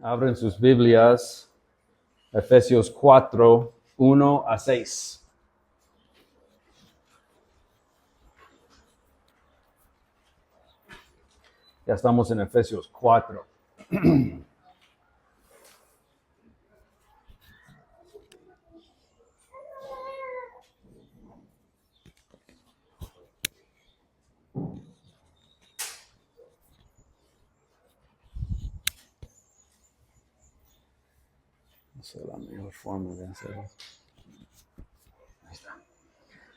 Abren sus Biblias, Efesios 4, 1 a 6. Ya estamos en Efesios 4. Esa es la mejor forma de hacerlo. Ahí está.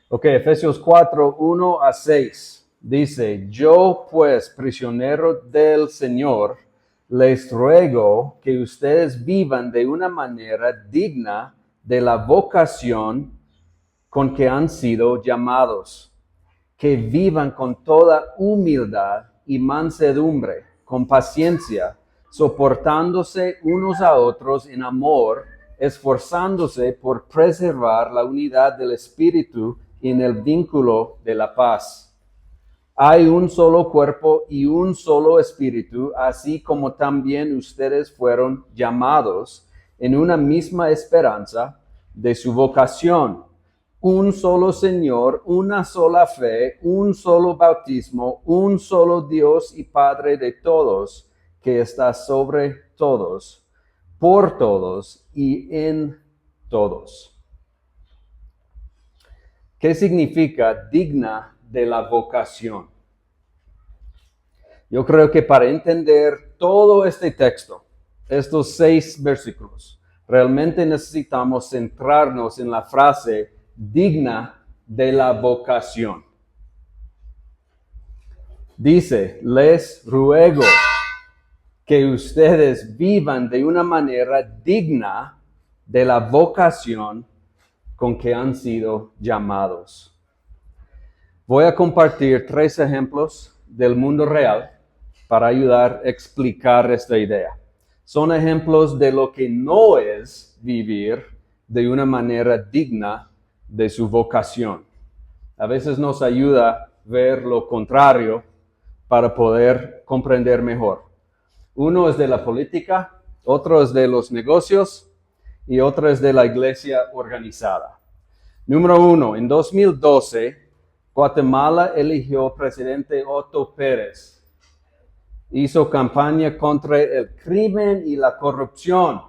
Ok, Efesios 4, 1 a 6. Dice, yo pues, prisionero del Señor, les ruego que ustedes vivan de una manera digna de la vocación con que han sido llamados, que vivan con toda humildad y mansedumbre, con paciencia, soportándose unos a otros en amor, esforzándose por preservar la unidad del Espíritu en el vínculo de la paz. Hay un solo cuerpo y un solo espíritu, así como también ustedes fueron llamados en una misma esperanza de su vocación. Un solo Señor, una sola fe, un solo bautismo, un solo Dios y Padre de todos, que está sobre todos, por todos y en todos. ¿Qué significa digna de la vocación? Yo creo que para entender todo este texto, estos 6 versículos, realmente necesitamos centrarnos en la frase digna de la vocación. Dice, les ruego que ustedes vivan de una manera digna de la vocación con que han sido llamados. Voy a compartir 3 ejemplos del mundo real para ayudar a explicar esta idea. Son ejemplos de lo que no es vivir de una manera digna de su vocación. A veces nos ayuda a ver lo contrario para poder comprender mejor. Uno es de la política, otro es de los negocios y otro es de la iglesia organizada. Número 1, en 2012, Guatemala eligió presidente Otto Pérez. Hizo campaña contra el crimen y la corrupción.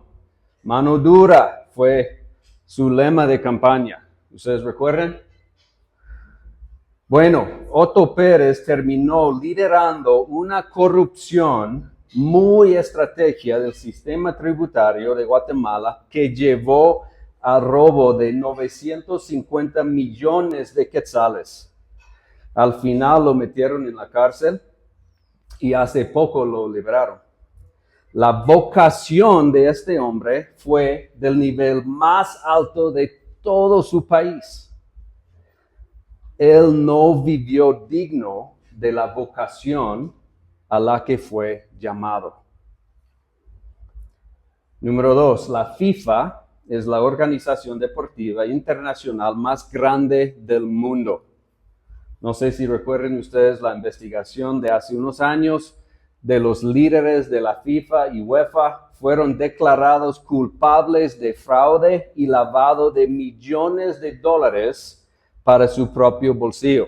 Mano dura fue su lema de campaña. ¿Ustedes recuerdan? Bueno, Otto Pérez terminó liderando una corrupción muy estratégica del sistema tributario de Guatemala que llevó al robo de 950 millones de quetzales. Al final lo metieron en la cárcel y hace poco lo liberaron. La vocación de este hombre fue del nivel más alto de todo su país. Él no vivió digno de la vocación a la que fue llamado. Número 2, la FIFA es la organización deportiva internacional más grande del mundo. No sé si recuerden ustedes la investigación de hace unos años de los líderes de la FIFA y UEFA fueron declarados culpables de fraude y lavado de millones de dólares para su propio bolsillo.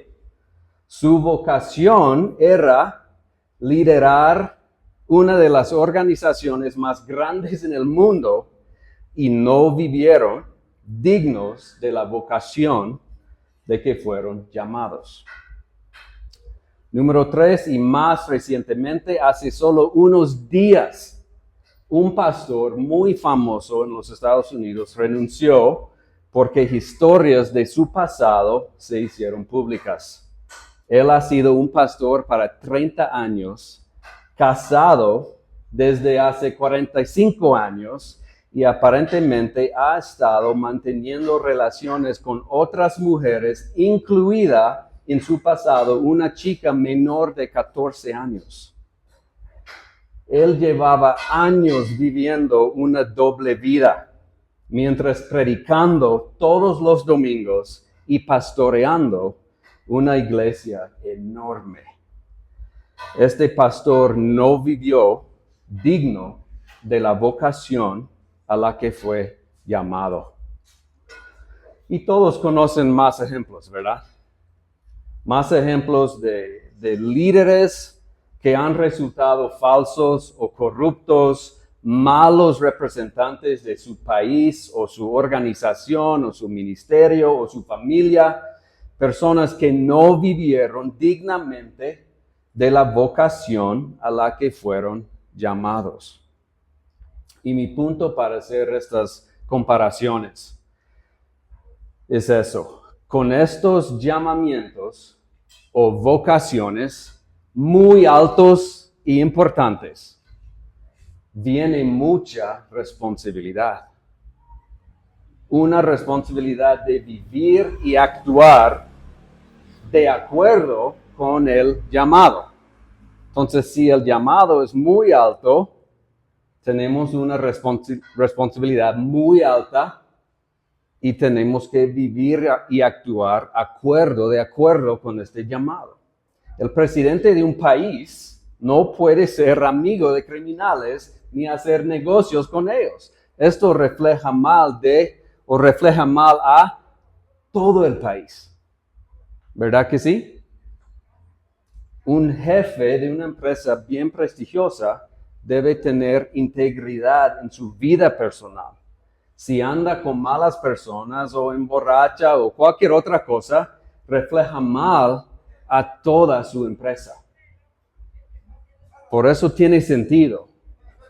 Su vocación era liderar una de las organizaciones más grandes en el mundo y no vivieron dignos de la vocación de que fueron llamados. Número 3, y más recientemente, hace solo unos días, un pastor muy famoso en los Estados Unidos renunció porque historias de su pasado se hicieron públicas. Él ha sido un pastor para 30 años, casado desde hace 45 años y aparentemente ha estado manteniendo relaciones con otras mujeres, incluida en su pasado una chica menor de 14 años. Él llevaba años viviendo una doble vida, mientras predicando todos los domingos y pastoreando una iglesia enorme. Este pastor no vivió digno de la vocación a la que fue llamado. Y todos conocen más ejemplos, ¿verdad? Más ejemplos de líderes que han resultado falsos o corruptos, malos representantes de su país o su organización o su ministerio o su familia, personas que no vivieron dignamente de la vocación a la que fueron llamados. Y mi punto para hacer estas comparaciones es eso. Con estos llamamientos o vocaciones muy altos y importantes, viene mucha responsabilidad. Una responsabilidad de vivir y actuar de acuerdo con el llamado. Entonces, si el llamado es muy alto, tenemos una responsabilidad muy alta y tenemos que vivir y actuar de acuerdo con este llamado. El presidente de un país no puede ser amigo de criminales ni hacer negocios con ellos. Esto refleja mal a todo el país. ¿Verdad que sí? Un jefe de una empresa bien prestigiosa debe tener integridad en su vida personal. Si anda con malas personas o emborracha o cualquier otra cosa, refleja mal a toda su empresa. Por eso tiene sentido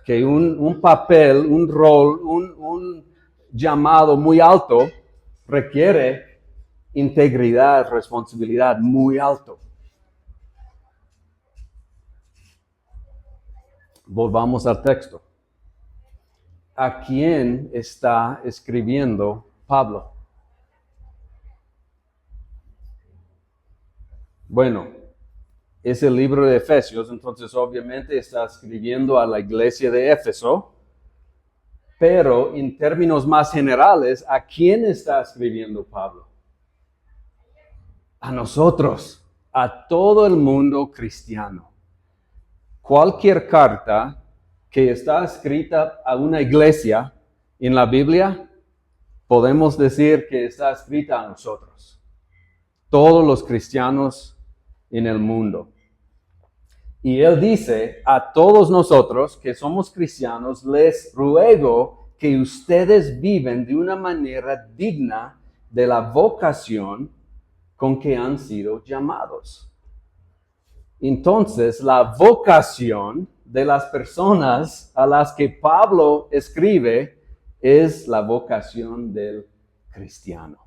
que un papel, un rol, un llamado muy alto requiere integridad, responsabilidad muy alto. Volvamos al texto. ¿A quién está escribiendo Pablo? Bueno, es el libro de Efesios, entonces obviamente está escribiendo a la iglesia de Éfeso, pero en términos más generales, ¿a quién está escribiendo Pablo? A nosotros, a todo el mundo cristiano. Cualquier carta que está escrita a una iglesia en la Biblia, podemos decir que está escrita a nosotros. Todos los cristianos en el mundo. Y él dice a todos nosotros que somos cristianos, les ruego que ustedes viven de una manera digna de la vocación con que han sido llamados. Entonces, la vocación de las personas a las que Pablo escribe es la vocación del cristiano.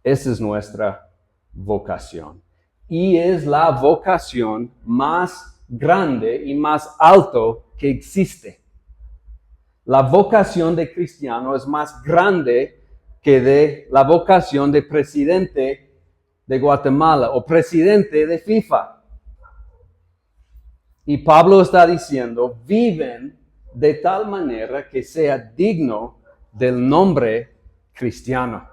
Esa es nuestra vocación. Y es la vocación más grande y más alto que existe. La vocación de cristiano es más grande que de la vocación de presidente de Guatemala o presidente de FIFA. Y Pablo está diciendo, viven de tal manera que sea digno del nombre cristiano.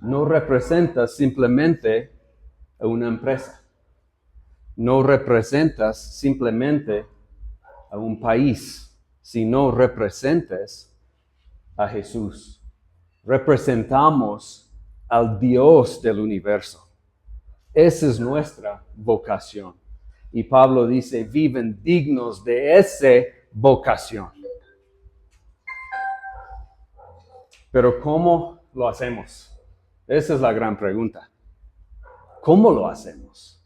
No representas simplemente a una empresa. No representas simplemente a un país, sino representas a Jesús. Representamos al Dios del universo. Esa es nuestra vocación. Y Pablo dice, viven dignos de esa vocación. Pero ¿cómo lo hacemos? Esa es la gran pregunta. ¿Cómo lo hacemos?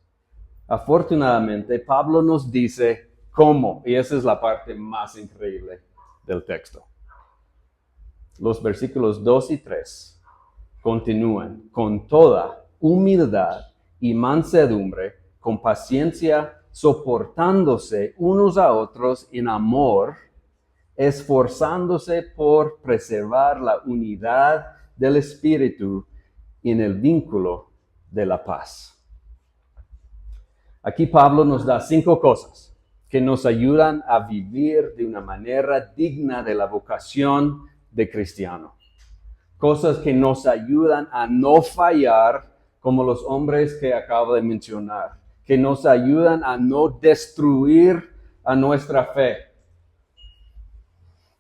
Afortunadamente, Pablo nos dice cómo, y esa es la parte más increíble del texto. Los versículos 2 y 3 continúan con toda humildad y mansedumbre, con paciencia, soportándose unos a otros en amor, esforzándose por preservar la unidad del Espíritu en el vínculo de la paz. Aquí Pablo nos da 5 cosas que nos ayudan a vivir de una manera digna de la vocación de cristiano. Cosas que nos ayudan a no fallar como los hombres que acabo de mencionar, que nos ayudan a no destruir a nuestra fe.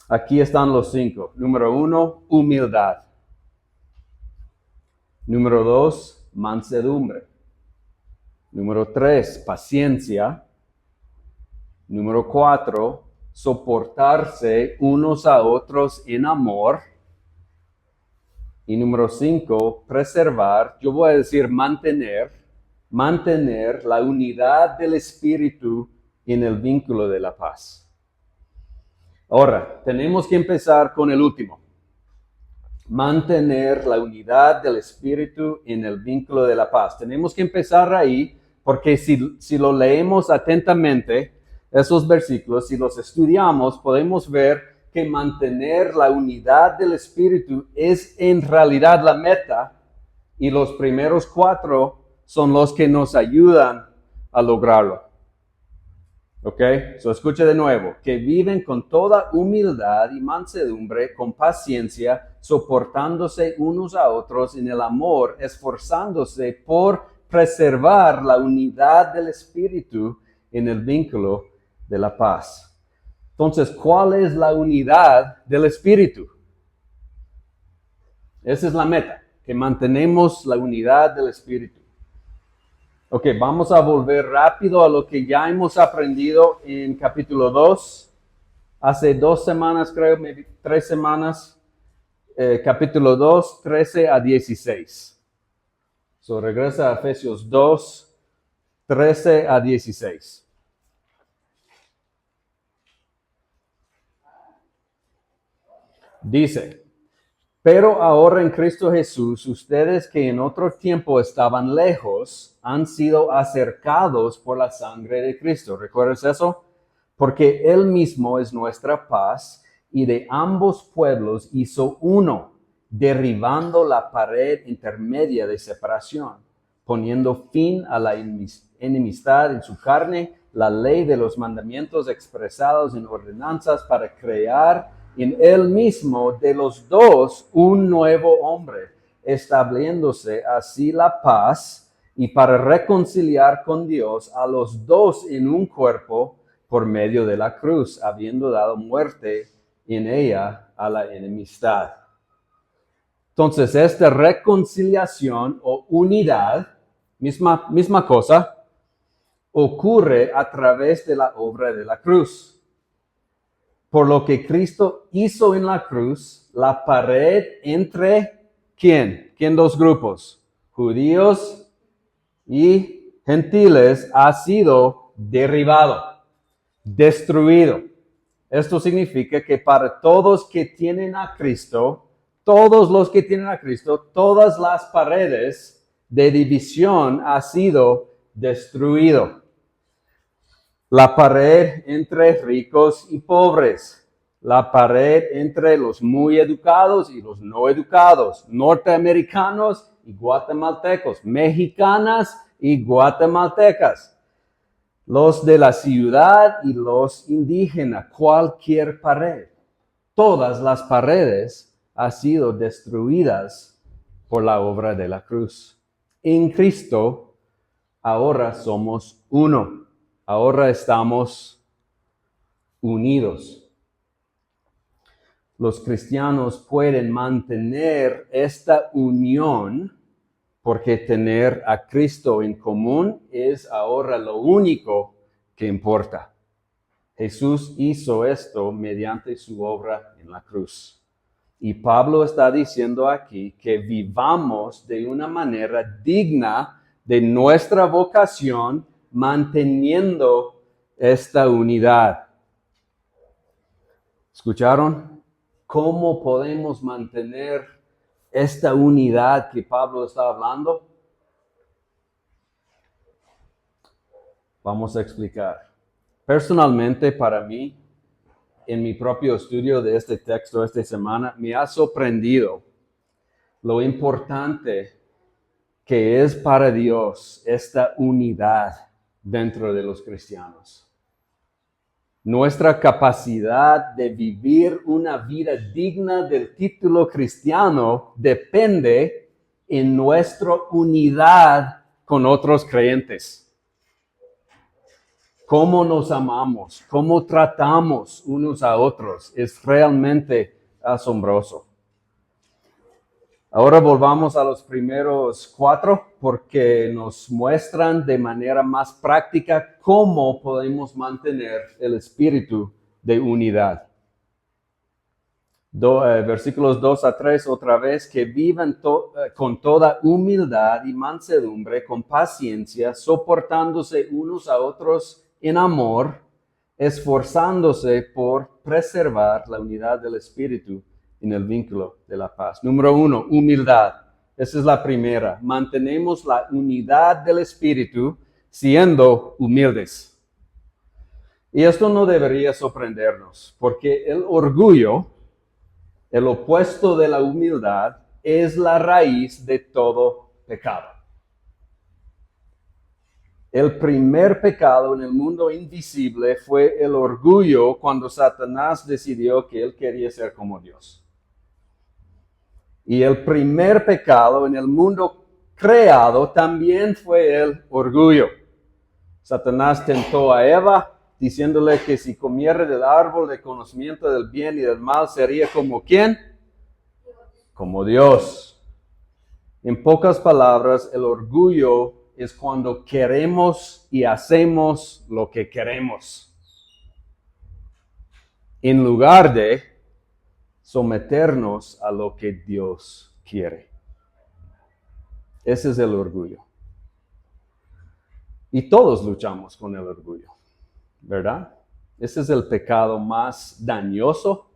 Aquí están los 5. Número 1, humildad. Número 2, mansedumbre. Número 3, paciencia. Número 4, soportarse unos a otros en amor. Y número 5, preservar, yo voy a decir mantener la unidad del espíritu en el vínculo de la paz. Ahora, tenemos que empezar con el último. Mantener la unidad del espíritu en el vínculo de la paz. Tenemos que empezar ahí porque si lo leemos atentamente, esos versículos, si los estudiamos, podemos ver que mantener la unidad del espíritu es en realidad la meta y los primeros 4 son los que nos ayudan a lograrlo. ¿Ok? So escuche de nuevo. Que viven con toda humildad y mansedumbre, con paciencia, soportándose unos a otros en el amor, esforzándose por preservar la unidad del espíritu en el vínculo de la paz. Entonces, ¿cuál es la unidad del espíritu? Esa es la meta, que mantenemos la unidad del espíritu. Ok, vamos a volver rápido a lo que ya hemos aprendido en capítulo 2. Hace 2 semanas, creo, 3 semanas. Capítulo 2, 13 a 16. So, regresa a Efesios 2, 13 a 16. Dice, pero ahora en Cristo Jesús, ustedes que en otro tiempo estaban lejos, han sido acercados por la sangre de Cristo. ¿Recuerdas eso? Porque Él mismo es nuestra paz y de ambos pueblos hizo uno, derribando la pared intermedia de separación, poniendo fin a la enemistad en su carne, la ley de los mandamientos expresados en ordenanzas para crear en Él mismo de los dos un nuevo hombre, estableciéndose así la paz y para reconciliar con Dios a los dos en un cuerpo por medio de la cruz, habiendo dado muerte en ella a la enemistad. Entonces, esta reconciliación o unidad, misma cosa, ocurre a través de la obra de la cruz. Por lo que Cristo hizo en la cruz, la pared entre ¿quién? ¿Quién dos grupos? Judíos y gentiles ha sido derribado, destruido. Esto significa que para todos que tienen a Cristo, todos los que tienen a Cristo, todas las paredes de división ha sido destruido. La pared entre ricos y pobres, la pared entre los muy educados y los no educados, norteamericanos y guatemaltecos, mexicanas y guatemaltecas, los de la ciudad y los indígenas, cualquier pared. Todas las paredes han sido destruidas por la obra de la cruz. En Cristo ahora somos uno. Ahora estamos unidos. Los cristianos pueden mantener esta unión porque tener a Cristo en común es ahora lo único que importa. Jesús hizo esto mediante su obra en la cruz. Y Pablo está diciendo aquí que vivamos de una manera digna de nuestra vocación, manteniendo esta unidad. ¿Escucharon? ¿Cómo podemos mantener esta unidad que Pablo está hablando? Vamos a explicar. Personalmente, para mí, en mi propio estudio de este texto esta semana, me ha sorprendido lo importante que es para Dios esta unidad dentro de los cristianos. Nuestra capacidad de vivir una vida digna del título cristiano depende en nuestra unidad con otros creyentes. cómo nos amamos, cómo tratamos unos a otros, es realmente asombroso. Ahora volvamos a los primeros 4 porque nos muestran de manera más práctica cómo podemos mantener el espíritu de unidad. Versículos 2 a 3, otra vez, que vivan con toda humildad y mansedumbre, con paciencia, soportándose unos a otros en amor, esforzándose por preservar la unidad del espíritu en el vínculo de la paz. Número 1, humildad. Esa es la primera. Mantenemos la unidad del espíritu siendo humildes. Y esto no debería sorprendernos, porque el orgullo, el opuesto de la humildad, es la raíz de todo pecado. El primer pecado en el mundo invisible fue el orgullo cuando Satanás decidió que él quería ser como Dios. Y el primer pecado en el mundo creado también fue el orgullo. Satanás tentó a Eva diciéndole que si comiera del árbol de conocimiento del bien y del mal sería como ¿quién? Como Dios. En pocas palabras, el orgullo es cuando queremos y hacemos lo que queremos, en lugar de someternos a lo que Dios quiere. Ese es el orgullo. Y todos luchamos con el orgullo, ¿verdad? Ese es el pecado más dañoso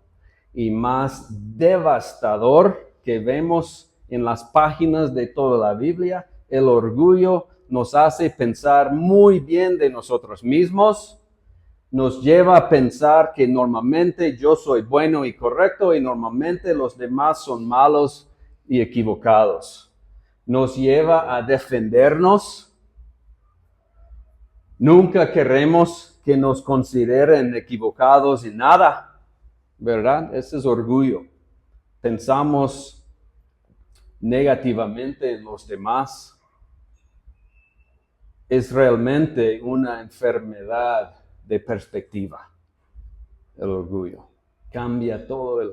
y más devastador que vemos en las páginas de toda la Biblia. El orgullo nos hace pensar muy bien de nosotros mismos, nos lleva a pensar que normalmente yo soy bueno y correcto y normalmente los demás son malos y equivocados. Nos lleva a defendernos. Nunca queremos que nos consideren equivocados en nada, ¿verdad? Ese es orgullo. Pensamos negativamente en los demás. Es realmente una enfermedad de perspectiva, el orgullo. Cambia toda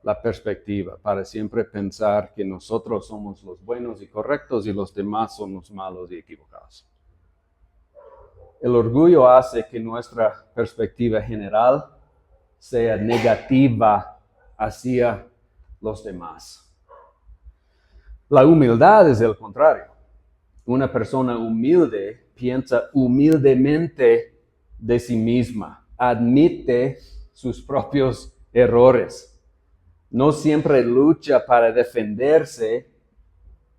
la perspectiva para siempre pensar que nosotros somos los buenos y correctos y los demás son los malos y equivocados. El orgullo hace que nuestra perspectiva general sea negativa hacia los demás. La humildad es el contrario. Una persona humilde piensa humildemente de sí misma, admite sus propios errores. No siempre lucha para defenderse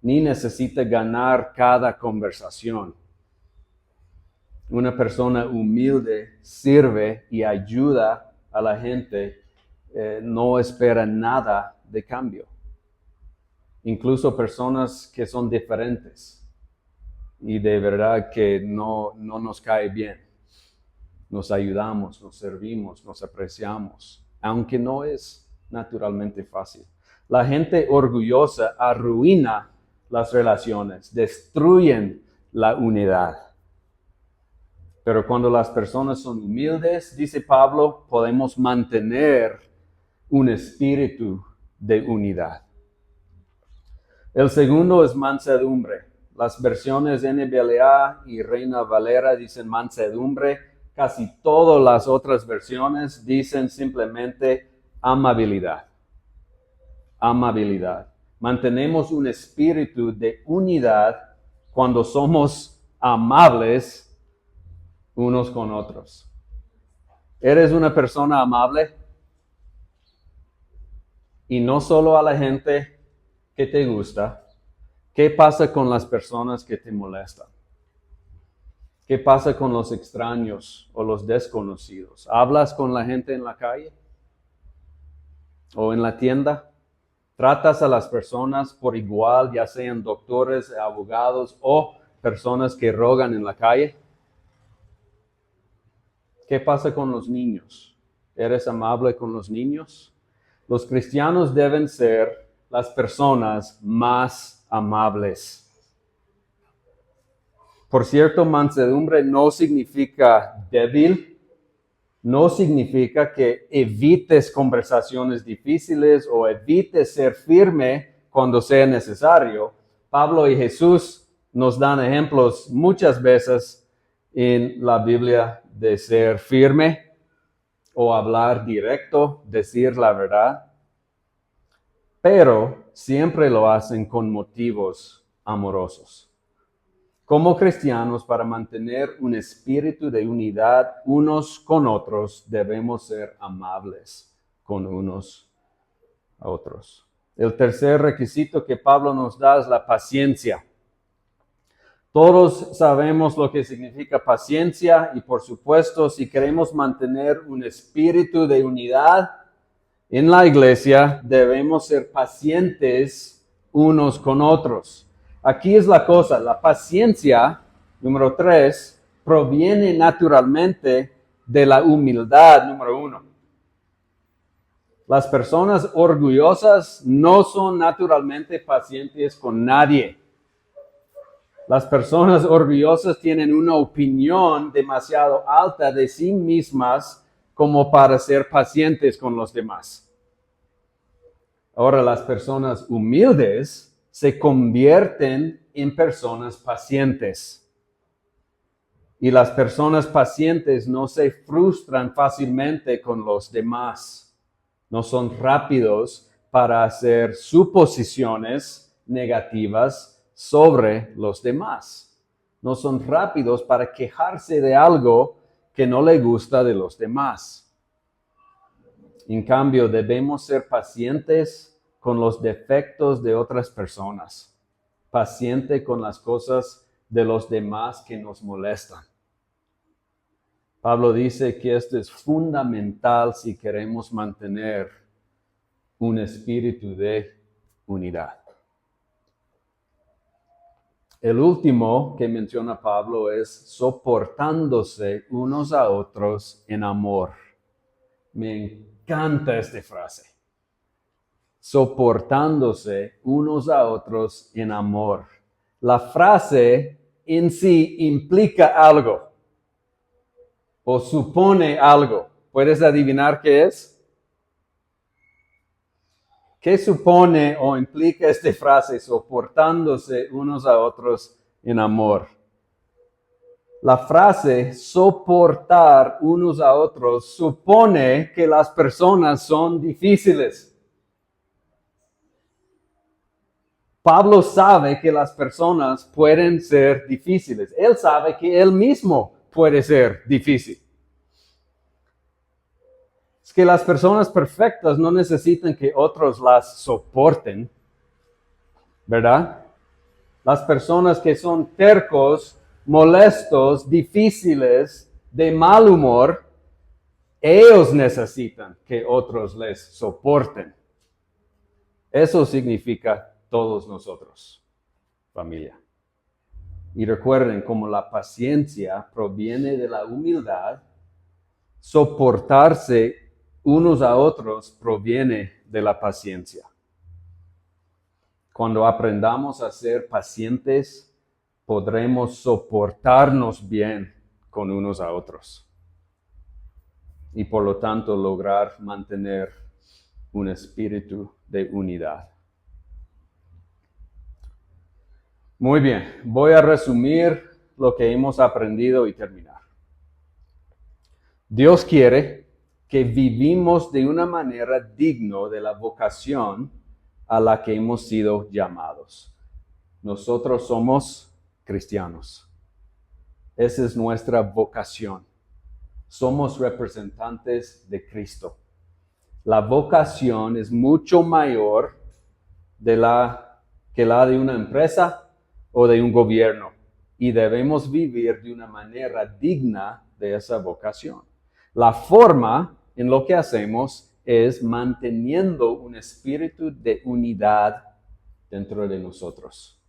ni necesita ganar cada conversación. Una persona humilde sirve y ayuda a la gente, no espera nada de cambio. Incluso personas que son diferentes y de verdad que no nos cae bien. Nos ayudamos, nos servimos, nos apreciamos, aunque no es naturalmente fácil. La gente orgullosa arruina las relaciones, destruyen la unidad. Pero cuando las personas son humildes, dice Pablo, podemos mantener un espíritu de unidad. El segundo es mansedumbre. Las versiones NBLA y Reina Valera dicen mansedumbre. Casi todas las otras versiones dicen simplemente amabilidad. Amabilidad. Mantenemos un espíritu de unidad cuando somos amables unos con otros. ¿Eres una persona amable? Y no solo a la gente que te gusta. ¿Qué pasa con las personas que te molestan? ¿Qué pasa con los extraños o los desconocidos? ¿Hablas con la gente en la calle? ¿O en la tienda? ¿Tratas a las personas por igual, ya sean doctores, abogados o personas que rogan en la calle? ¿Qué pasa con los niños? ¿Eres amable con los niños? Los cristianos deben ser las personas más amables. Por cierto, mansedumbre no significa débil, no significa que evites conversaciones difíciles o evites ser firme cuando sea necesario. Pablo y Jesús nos dan ejemplos muchas veces en la Biblia de ser firme o hablar directo, decir la verdad, pero siempre lo hacen con motivos amorosos. Como cristianos, para mantener un espíritu de unidad unos con otros, debemos ser amables con unos a otros. El tercer requisito que Pablo nos da es la paciencia. Todos sabemos lo que significa paciencia y, por supuesto, si queremos mantener un espíritu de unidad en la iglesia, debemos ser pacientes unos con otros. Aquí es la cosa, la paciencia, número 3, proviene naturalmente de la humildad, número 1. Las personas orgullosas no son naturalmente pacientes con nadie. Las personas orgullosas tienen una opinión demasiado alta de sí mismas como para ser pacientes con los demás. Ahora, las personas humildes se convierten en personas pacientes. Y las personas pacientes no se frustran fácilmente con los demás. No son rápidos para hacer suposiciones negativas sobre los demás. No son rápidos para quejarse de algo que no le gusta de los demás. En cambio, debemos ser pacientes con los defectos de otras personas, paciente con las cosas de los demás que nos molestan. Pablo dice que esto es fundamental si queremos mantener un espíritu de unidad. El último que menciona Pablo es soportándose unos a otros en amor. Me encanta esta frase. Soportándose unos a otros en amor. La frase en sí implica algo o supone algo. ¿Puedes adivinar qué es? ¿Qué supone o implica esta frase, soportándose unos a otros en amor? La frase soportar unos a otros supone que las personas son difíciles. Pablo sabe que las personas pueden ser difíciles. Él sabe que él mismo puede ser difícil. Es que las personas perfectas no necesitan que otros las soporten, ¿verdad? Las personas que son tercos, molestos, difíciles, de mal humor, ellos necesitan que otros les soporten. Eso significa todos nosotros, familia. Y recuerden, como la paciencia proviene de la humildad, soportarse unos a otros proviene de la paciencia. Cuando aprendamos a ser pacientes, podremos soportarnos bien con unos a otros. Y por lo tanto lograr mantener un espíritu de unidad. Muy bien, voy a resumir lo que hemos aprendido y terminar. Dios quiere que vivimos de una manera digna de la vocación a la que hemos sido llamados. Nosotros somos cristianos. Esa es nuestra vocación. Somos representantes de Cristo. La vocación es mucho mayor que la de una empresa o de un gobierno, y debemos vivir de una manera digna de esa vocación. La forma en lo que hacemos es manteniendo un espíritu de unidad dentro de nosotros.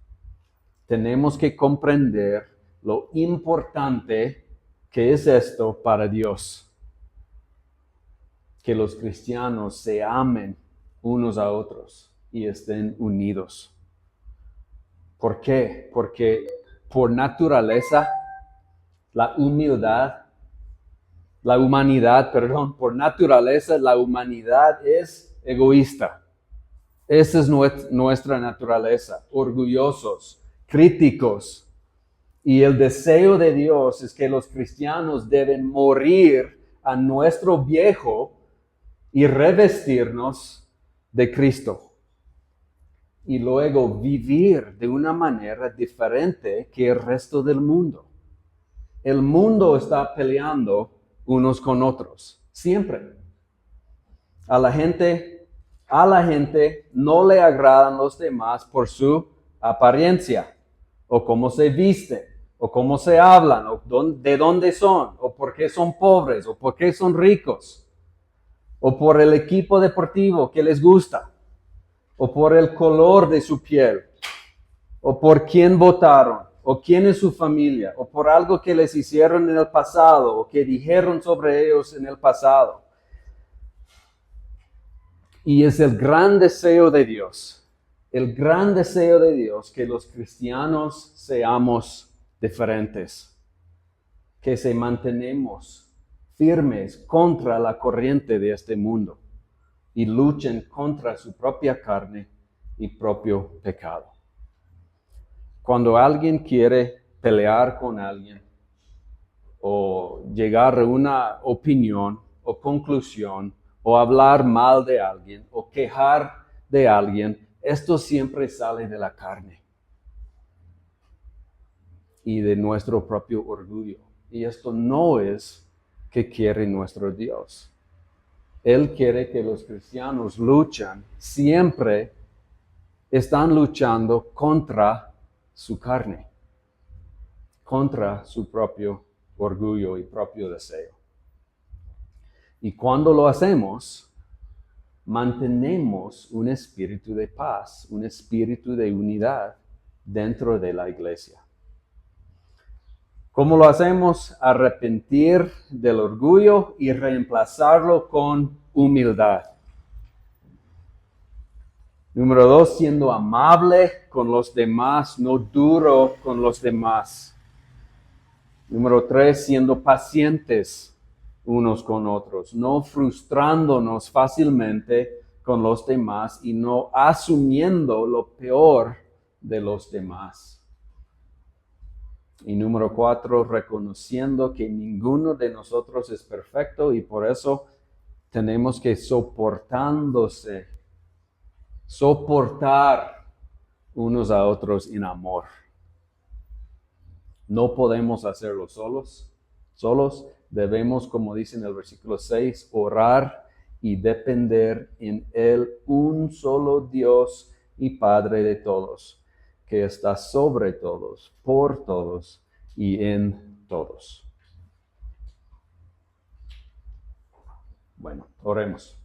Tenemos que comprender lo importante que es esto para Dios. Que los cristianos se amen unos a otros y estén unidos. ¿Por qué? Porque por naturaleza, la humanidad, por naturaleza, la humanidad es egoísta. Esa es nuestra naturaleza, orgullosos, críticos. Y el deseo de Dios es que los cristianos deben morir a nuestro viejo y revestirnos de Cristo. Y luego vivir de una manera diferente que el resto del mundo. El mundo está peleando unos con otros, siempre. A la gente no le agradan los demás por su apariencia, o cómo se visten, o cómo se hablan, o de dónde son, o por qué son pobres, o por qué son ricos, o por el equipo deportivo que les gusta, o por el color de su piel, o por quién votaron, o quién es su familia, o por algo que les hicieron en el pasado, o que dijeron sobre ellos en el pasado. Y es el gran deseo de Dios que los cristianos seamos diferentes, que se mantenemos firmes contra la corriente de este mundo y luchen contra su propia carne y propio pecado. Cuando alguien quiere pelear con alguien o llegar a una opinión o conclusión o hablar mal de alguien o quejar de alguien, esto siempre sale de la carne y de nuestro propio orgullo. Y esto no es que quiere nuestro Dios. Él quiere que los cristianos siempre están luchando contra su carne, contra su propio orgullo y propio deseo. Y cuando lo hacemos, mantenemos un espíritu de paz, un espíritu de unidad dentro de la iglesia. ¿Cómo lo hacemos? Arrepentir del orgullo y reemplazarlo con humildad. Número 2, siendo amable con los demás, no duro con los demás. Número 3, siendo pacientes unos con otros, no frustrándonos fácilmente con los demás y no asumiendo lo peor de los demás. Y número 4, reconociendo que ninguno de nosotros es perfecto y por eso tenemos que soportar unos a otros en amor. No podemos hacerlo solos. Debemos, como dice en el versículo 6, orar y depender en Él, un solo Dios y Padre de todos, que está sobre todos, por todos y en todos. Bueno, oremos.